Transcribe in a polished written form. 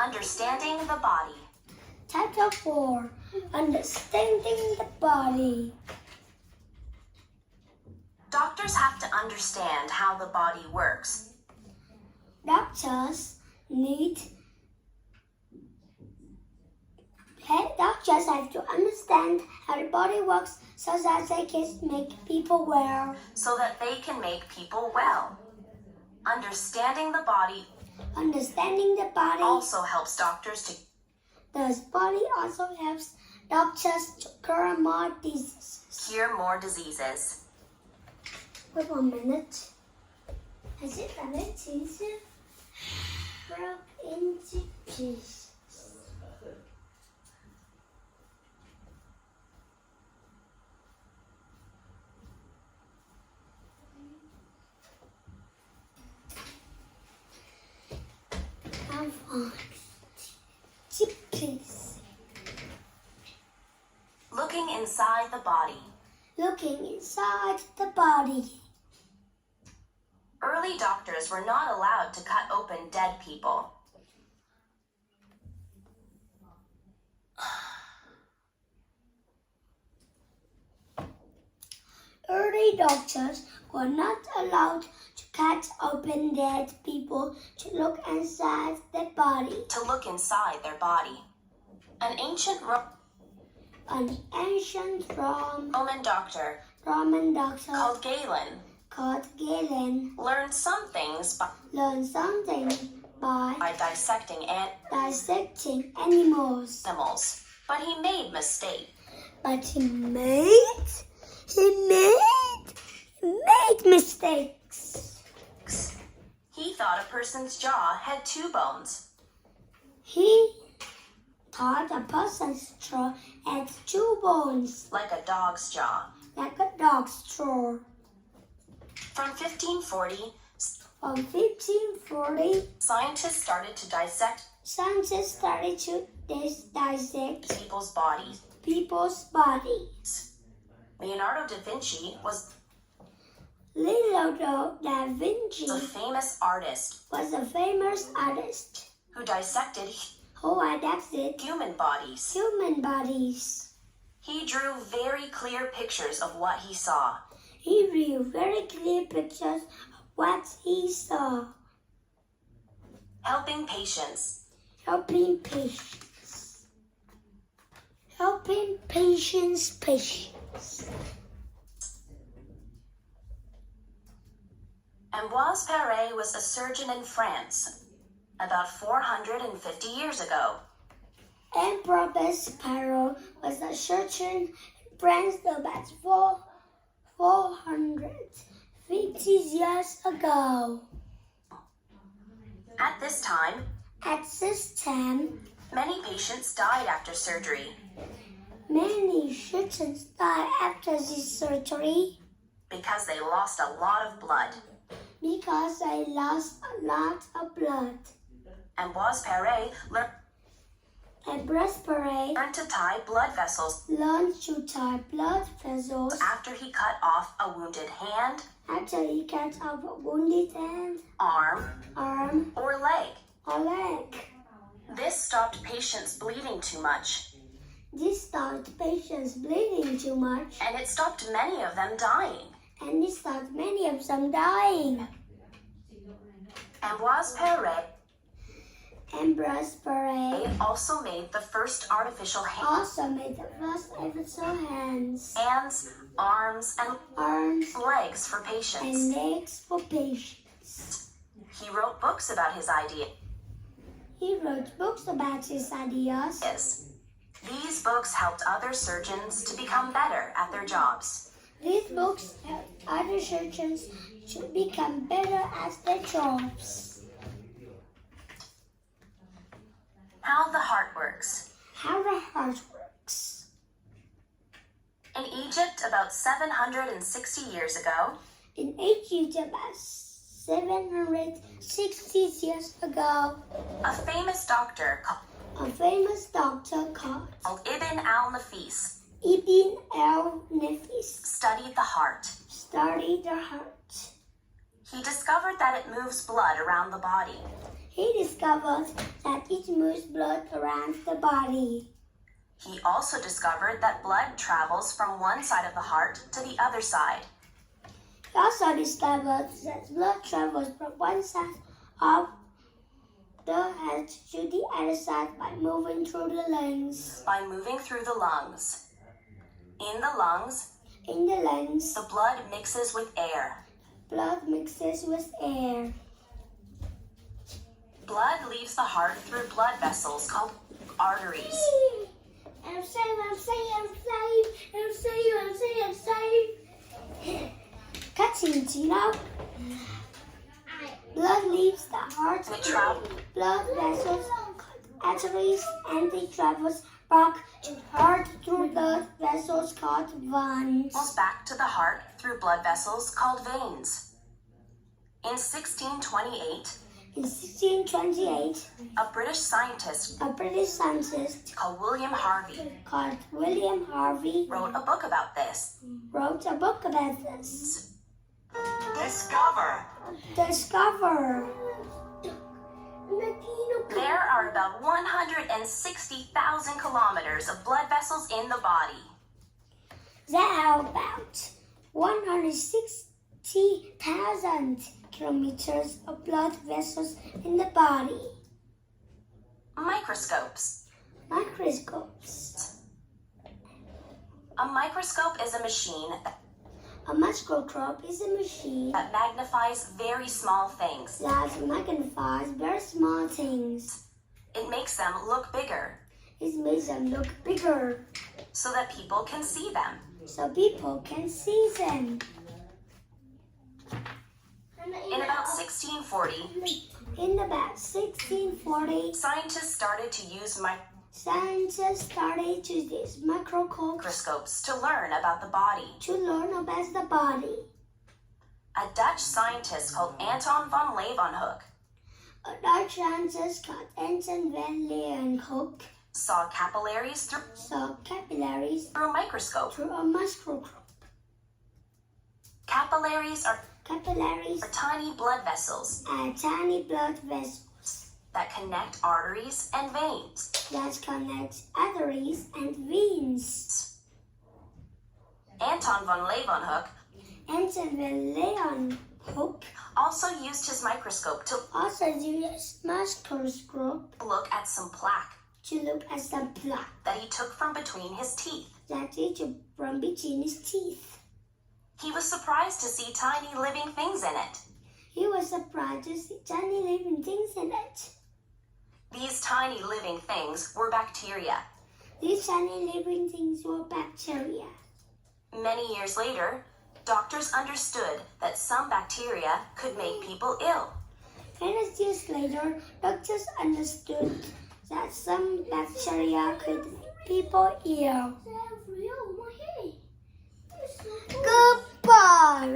Understanding the body. Chapter 4. Understanding the body. Doctors have to understand how the body works. Doctors have to understand how the body works so that they can make people well. So that they can make people well. Understanding the body also helps doctors to The body also helps doctors to cure more diseases. cure more diseases. Wait 1 minute. Has it done it easy? Broke into pieces. Looking inside the body. Looking inside the body. Early doctors were not allowed to cut open dead people. Early doctors were not allowed to cut open dead people to look inside their body. To look inside their body. An ancient An ancient Roman doctor Roman doctor called Galen learned some things by dissecting dissecting animals. animals, but he made mistakes. But he made mistakes. He thought a person's jaw had 2 bones. He thought a person's jaw had 2 bones, Like a dog's jaw. like a dog's jaw. From 1540, From 1540, scientists started to dissect scientists started to dissect people's bodies. people's bodies. Leonardo da Vinci was Leonardo da Vinci a famous artist was a famous artist who dissected who dissected human bodies. human bodies. He drew very clear pictures of what he saw. He drew very clear pictures of what he saw, Helping patients. helping patients. Ambroise Paré was a surgeon in France about 450 years ago. Ambroise Paré was a surgeon in France about 450 years ago. At this time, many patients died after surgery many surgeons died after this surgery because they lost a lot of blood. because they lost a lot of blood. Ambroise Paré Ambroise Paré learned to tie blood vessels learned to tie blood vessels after he cut off a wounded hand, after he cut off a wounded hand, arm, arm, or leg. or leg. This stopped patients bleeding too much, This stopped patients bleeding too much, and it stopped many of them dying. and it stopped many of them dying. Ambroise Paré Ambroise Paré also made the first artificial also made the first ever hands, arms, and arms, legs for and patients. legs for patients. He wrote books about his ideas. He wrote books about his ideas. These books helped other surgeons to become better at their jobs. These books helped other surgeons to become better at their jobs. How the heart works. How the heart works. In Egypt, about 760 years ago, In Egypt, about 760 years ago, a famous doctor a famous doctor called called Ibn al-Nafis Ibn al-Nafis studied the heart. studied the heart. He discovered that it moves blood around the body. He discovered that it moves blood around the body. He also discovered that blood travels from one side of the heart to the other side. He also discovered that blood travels from one side of the head to the other side by moving through the lungs. By moving through the lungs. In the lungs, the blood mixes with air. Blood mixes with air. Blood leaves the heart through blood vessels called arteries. I'm safe. Cutting, do you know? Blood leaves the heart through blood vessels called arteries, and it travels back to the heart through blood vessels called veins. Travels back to the heart through blood vessels called veins. In 1628, a British scientist called William Harvey wrote a book about this. Discover. There are about 160,000 kilometers of blood vessels in the body. There are about 160,000 kilometers of blood vessels in the body. Microscopes. A microscope is a machine A microscope is a machine that magnifies very small things. that magnifies very small things. It makes them look bigger It makes them look bigger so that people can see them. so people can see them. In about 1640, scientists started to use Scientists started to use microscopes microscopes to learn about the body. to learn about the body. A Dutch scientist called Anton van Leeuwenhoek A Dutch scientist called Anton van Leeuwenhoek saw capillaries saw capillaries through a microscope. through a microscope. Capillaries are Capillaries tiny blood vessels are tiny blood vessels that connect arteries and veins. that connect arteries and veins. Anton van Leeuwenhoek Anton van Leeuwenhoek also used his microscope to also used microscope look at some plaque to look at some plaque that he took from between his teeth. that he took from between his teeth. He was surprised to see tiny living things in it. He was surprised to see tiny living things in it. These tiny living things were bacteria. These tiny living things were bacteria. Many years later, doctors understood that some bacteria could make people ill. Many years later, doctors understood that some bacteria could make people ill. Goodbye.